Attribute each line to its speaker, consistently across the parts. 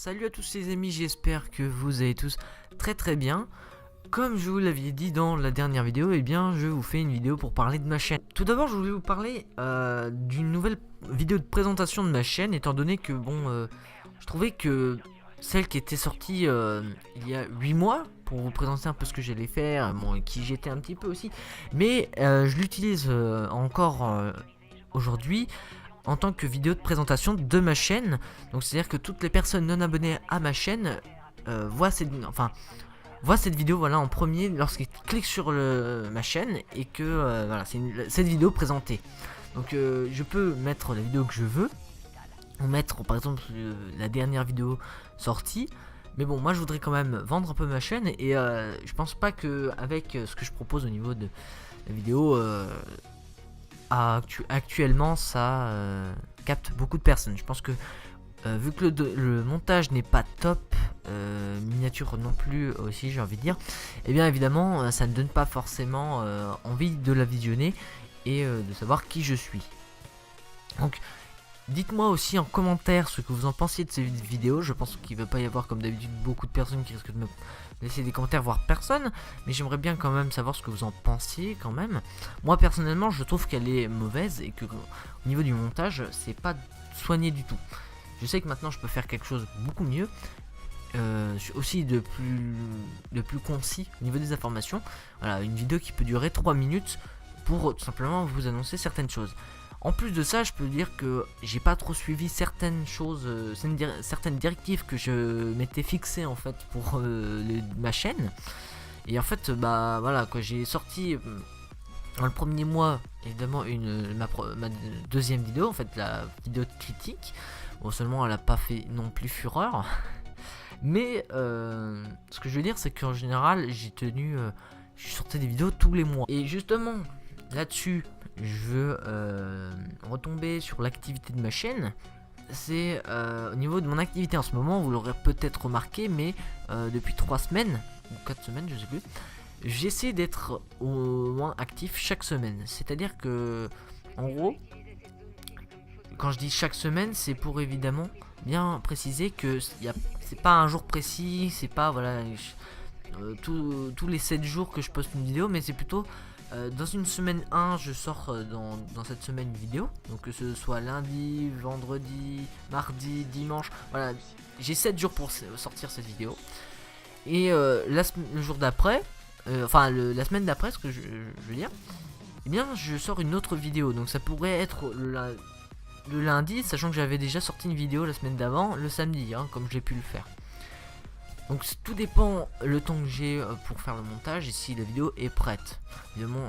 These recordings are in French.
Speaker 1: Salut à tous les amis, j'espère que vous allez tous très bien. Comme je vous l'avais dit dans la dernière vidéo, je vous fais une vidéo pour parler de ma chaîne. Tout d'abord, je voulais vous parler d'une nouvelle vidéo de présentation de ma chaîne, étant donné que je trouvais que celle qui était sortie il y a 8 mois, pour vous présenter un peu ce que j'allais faire, et qui j'étais un petit peu aussi, mais je l'utilise encore aujourd'hui en tant que vidéo de présentation de ma chaîne. Donc c'est à dire que toutes les personnes non abonnées à ma chaîne voient cette vidéo en premier lorsqu'ils cliquent sur ma chaîne et que cette vidéo présentée. Donc je peux mettre la vidéo que je veux, ou mettre par exemple la dernière vidéo sortie. Mais bon, moi je voudrais quand même vendre un peu ma chaîne et je pense pas que avec ce que je propose au niveau de la vidéo actuellement ça capte beaucoup de personnes. Je pense que vu que le montage n'est pas top, miniature non plus aussi, j'ai envie de dire, et bien évidemment ça ne donne pas forcément envie de la visionner et de savoir qui je suis. Donc dites-moi aussi en commentaire ce que vous en pensez de ces vidéos. Je pense qu'il ne va pas y avoir comme d'habitude beaucoup de personnes qui risquent de me laisser des commentaires, voire personne, mais j'aimerais bien quand même savoir ce que vous en pensiez quand même. Moi personnellement je trouve qu'elle est mauvaise et que au niveau du montage c'est pas soigné du tout. Je sais que maintenant je peux faire quelque chose beaucoup mieux, aussi de plus concis au niveau des informations. Voilà, une vidéo qui peut durer 3 minutes pour tout simplement vous annoncer certaines choses. En plus de ça, je peux dire que j'ai pas trop suivi certaines choses, certaines directives que je m'étais fixé en fait pour ma chaîne. Et en fait, j'ai sorti dans le premier mois évidemment ma deuxième vidéo, en fait la vidéo de critique. Bon, seulement elle a pas fait non plus fureur. Mais ce que je veux dire, c'est qu'en général, je sortais des vidéos tous les mois. Et justement, là-dessus, je veux retomber sur l'activité de ma chaîne. C'est au niveau de mon activité en ce moment, vous l'aurez peut-être remarqué, mais depuis 3 semaines, ou 4 semaines, je sais plus, j'essaie d'être au moins actif chaque semaine. C'est-à-dire que, en gros, quand je dis chaque semaine, c'est pour évidemment bien préciser que c'est pas un jour précis, c'est pas tous les 7 jours que je poste une vidéo, mais c'est plutôt dans une semaine 1, je sors dans cette semaine une vidéo, donc que ce soit lundi, vendredi, mardi, dimanche, voilà, j'ai 7 jours pour sortir cette vidéo. Et le jour d'après, la semaine d'après, ce que je veux dire, je sors une autre vidéo, donc ça pourrait être le lundi, sachant que j'avais déjà sorti une vidéo la semaine d'avant, le samedi, comme j'ai pu le faire. Donc tout dépend le temps que j'ai pour faire le montage et si la vidéo est prête. Évidemment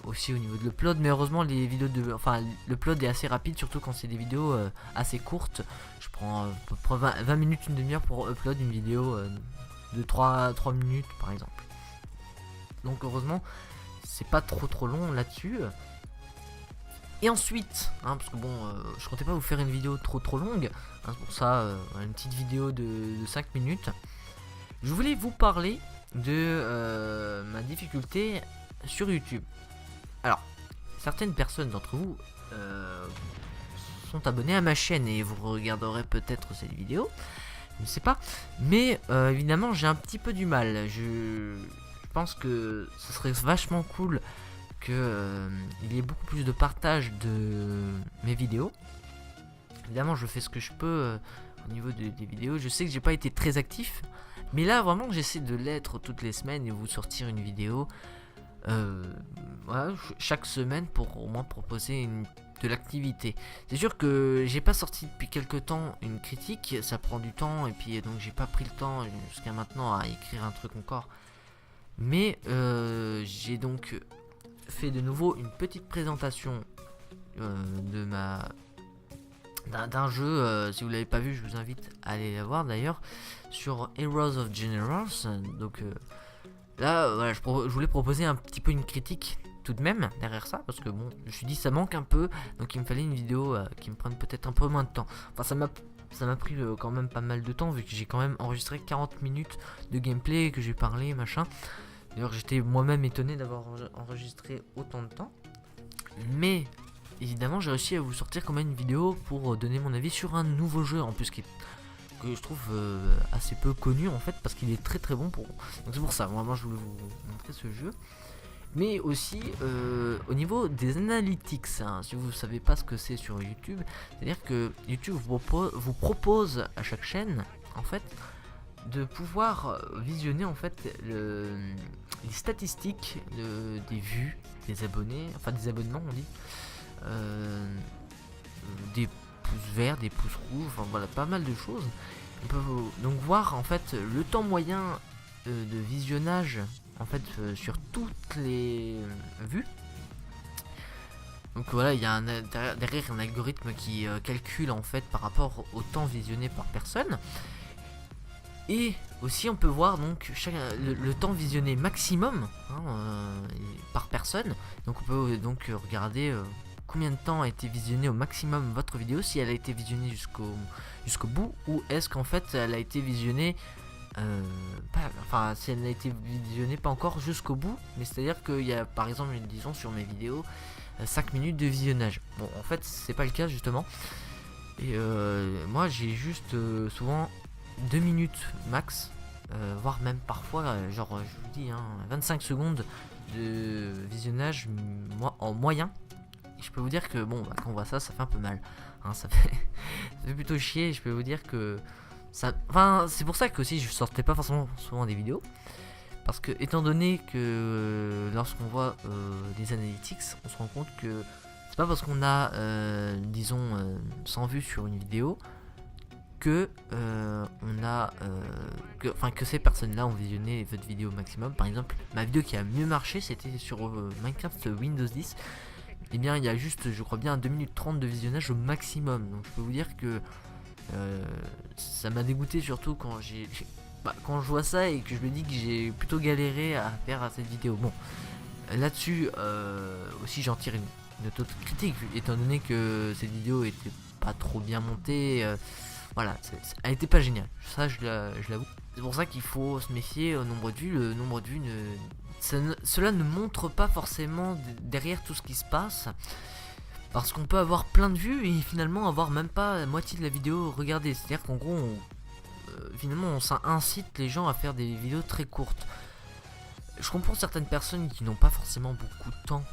Speaker 1: aussi au niveau de l'upload, mais heureusement l'upload est assez rapide, surtout quand c'est des vidéos assez courtes. Je prends 20 minutes, une demi-heure pour upload une vidéo de 3 minutes par exemple. Donc heureusement c'est pas trop long là-dessus. Et ensuite, parce que je comptais pas vous faire une vidéo trop longue, c'est pour ça une petite vidéo de 5 minutes. Je voulais vous parler de ma difficulté sur YouTube. Alors, certaines personnes d'entre vous sont abonnées à ma chaîne et vous regarderez peut-être cette vidéo, je ne sais pas. Mais évidemment, j'ai un petit peu du mal. Je pense que ce serait vachement cool que il y ait beaucoup plus de partage de mes vidéos. Évidemment, je fais ce que je peux au niveau des vidéos. Je sais que j'ai pas été très actif, mais là vraiment j'essaie de l'être toutes les semaines et vous sortir une vidéo chaque semaine pour au moins proposer de l'activité. C'est sûr que j'ai pas sorti depuis quelques temps une critique, ça prend du temps et puis donc j'ai pas pris le temps jusqu'à maintenant à écrire un truc encore. Mais j'ai donc fait de nouveau une petite présentation d'un jeu, si vous l'avez pas vu, je vous invite à aller la voir d'ailleurs, sur Heroes of Generals. Donc là, voilà, je voulais proposer un petit peu une critique tout de même derrière ça, parce que bon, je me suis dit ça manque un peu, donc il me fallait une vidéo qui me prenne peut-être un peu moins de temps. Enfin, ça m'a pris quand même pas mal de temps, vu que j'ai quand même enregistré 40 minutes de gameplay, que j'ai parlé, machin. D'ailleurs, j'étais moi-même étonné d'avoir enregistré autant de temps. Mais évidemment, j'ai réussi à vous sortir quand même une vidéo pour donner mon avis sur un nouveau jeu, en plus qui est que je trouve assez peu connu en fait, parce qu'il est très très bon pour. Donc c'est pour ça, vraiment je voulais vous montrer ce jeu. Mais aussi au niveau des analytics, hein, si vous ne savez pas ce que c'est sur YouTube, c'est-à-dire que YouTube vous propose à chaque chaîne en fait de pouvoir visionner en fait les statistiques des vues, des abonnés, enfin des abonnements on dit, des pouces verts, des pouces rouges, enfin voilà, pas mal de choses. On peut donc voir en fait le temps moyen de visionnage en fait sur toutes les vues. Donc voilà, il y a derrière un algorithme qui calcule en fait par rapport au temps visionné par personne. Et aussi on peut voir donc le temps visionné maximum par personne. Donc on peut donc regarder combien de temps a été visionné au maximum votre vidéo, si elle a été visionnée jusqu'au bout, ou est-ce qu'en fait elle a été visionnée si elle n'a été visionnée pas encore jusqu'au bout, mais c'est à dire qu'il y a par exemple disons sur mes vidéos 5 minutes de visionnage. Bon en fait c'est pas le cas justement, et moi j'ai juste souvent 2 minutes max, voire même parfois genre je vous dis 25 secondes de visionnage en moyen. Et je peux vous dire que bon quand on voit ça fait un peu mal, ça fait plutôt chier. Je peux vous dire que ça, c'est pour ça que aussi je sortais pas forcément souvent des vidéos, parce que étant donné que lorsqu'on voit les analytics, on se rend compte que c'est pas parce qu'on a disons 100 vues sur une vidéo que on a que ces personnes-là ont visionné votre vidéo au maximum. Par exemple, ma vidéo qui a mieux marché, c'était sur Minecraft Windows 10. Et bien, il y a juste, je crois bien, 2 minutes 30 de visionnage au maximum. Donc, je peux vous dire que ça m'a dégoûté, surtout quand quand je vois ça et que je me dis que j'ai plutôt galéré à faire cette vidéo. Bon, là-dessus, aussi, j'en tire une autre critique, étant donné que cette vidéo était pas trop bien montée. Voilà, elle était pas géniale, ça je l'avoue. C'est pour ça qu'il faut se méfier au nombre de vues. Le nombre de vues, cela ne montre pas forcément derrière tout ce qui se passe. Parce qu'on peut avoir plein de vues et finalement avoir même pas la moitié de la vidéo regardée. C'est-à-dire qu'en gros, finalement on incite les gens à faire des vidéos très courtes. Je comprends certaines personnes qui n'ont pas forcément beaucoup de temps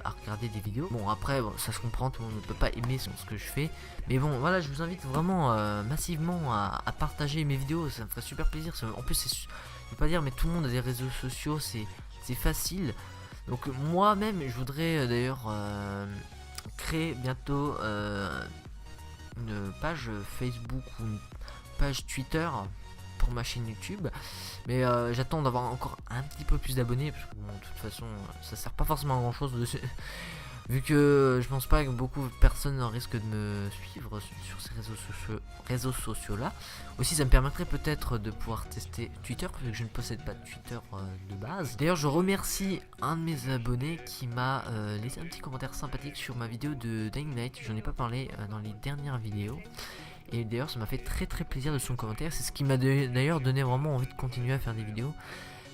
Speaker 1: à regarder des vidéos. Bon après ça se comprend, tout le monde ne peut pas aimer ce que je fais, mais bon voilà, je vous invite vraiment massivement à partager mes vidéos, ça me ferait super plaisir. En plus je vais pas dire, mais tout le monde a des réseaux sociaux, c'est facile. Donc moi-même je voudrais d'ailleurs créer bientôt une page Facebook ou une page Twitter pour ma chaîne YouTube, mais j'attends d'avoir encore un petit peu plus d'abonnés, parce que bon, de toute façon ça sert pas forcément à grand chose vu que je pense pas que beaucoup de personnes risquent de me suivre sur ces réseaux sociaux là. Aussi ça me permettrait peut-être de pouvoir tester Twitter, vu que je ne possède pas de Twitter de base. D'ailleurs je remercie un de mes abonnés qui m'a laissé un petit commentaire sympathique sur ma vidéo de Dying Light. J'en ai pas parlé dans les dernières vidéos, et d'ailleurs ça m'a fait très très plaisir de son commentaire. C'est ce qui m'a d'ailleurs donné vraiment envie de continuer à faire des vidéos,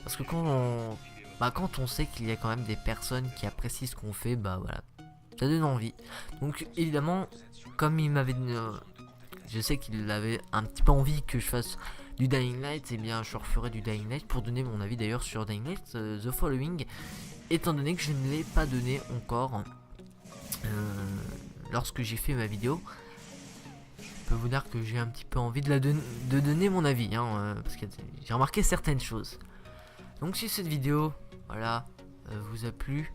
Speaker 1: parce que quand on sait qu'il y a quand même des personnes qui apprécient ce qu'on fait, voilà, ça donne envie. Donc évidemment, comme il m'avait je sais qu'il avait un petit peu envie que je fasse du Dying Light, et bien je referai du Dying Light pour donner mon avis d'ailleurs sur Dying Light The Following, étant donné que je ne l'ai pas donné encore lorsque j'ai fait ma vidéo. Je peux vous dire que j'ai un petit peu envie de donner mon avis, parce que j'ai remarqué certaines choses. Donc si cette vidéo, voilà, vous a plu,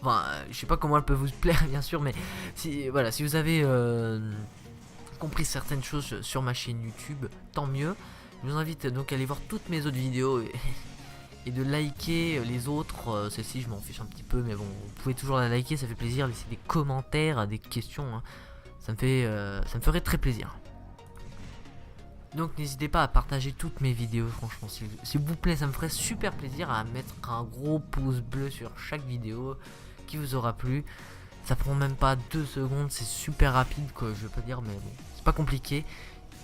Speaker 1: je sais pas comment elle peut vous plaire bien sûr, mais si vous avez compris certaines choses sur ma chaîne YouTube, tant mieux. Je vous invite donc à aller voir toutes mes autres vidéos et de liker les autres. Celle-ci je m'en fiche un petit peu, mais bon, vous pouvez toujours la liker, ça fait plaisir. Laissez des commentaires, des questions, ça me ferait très plaisir. Donc n'hésitez pas à partager toutes mes vidéos, franchement, s'il vous plaît, ça me ferait super plaisir, à mettre un gros pouce bleu sur chaque vidéo qui vous aura plu. Ça prend même pas 2 secondes, c'est super rapide quoi, je veux pas dire, mais bon, c'est pas compliqué.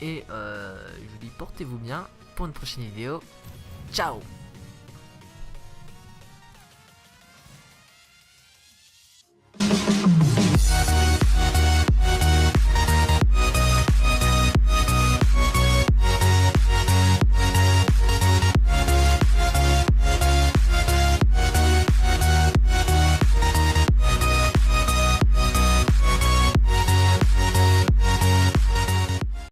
Speaker 1: Et je vous dis portez-vous bien pour une prochaine vidéo. Ciao.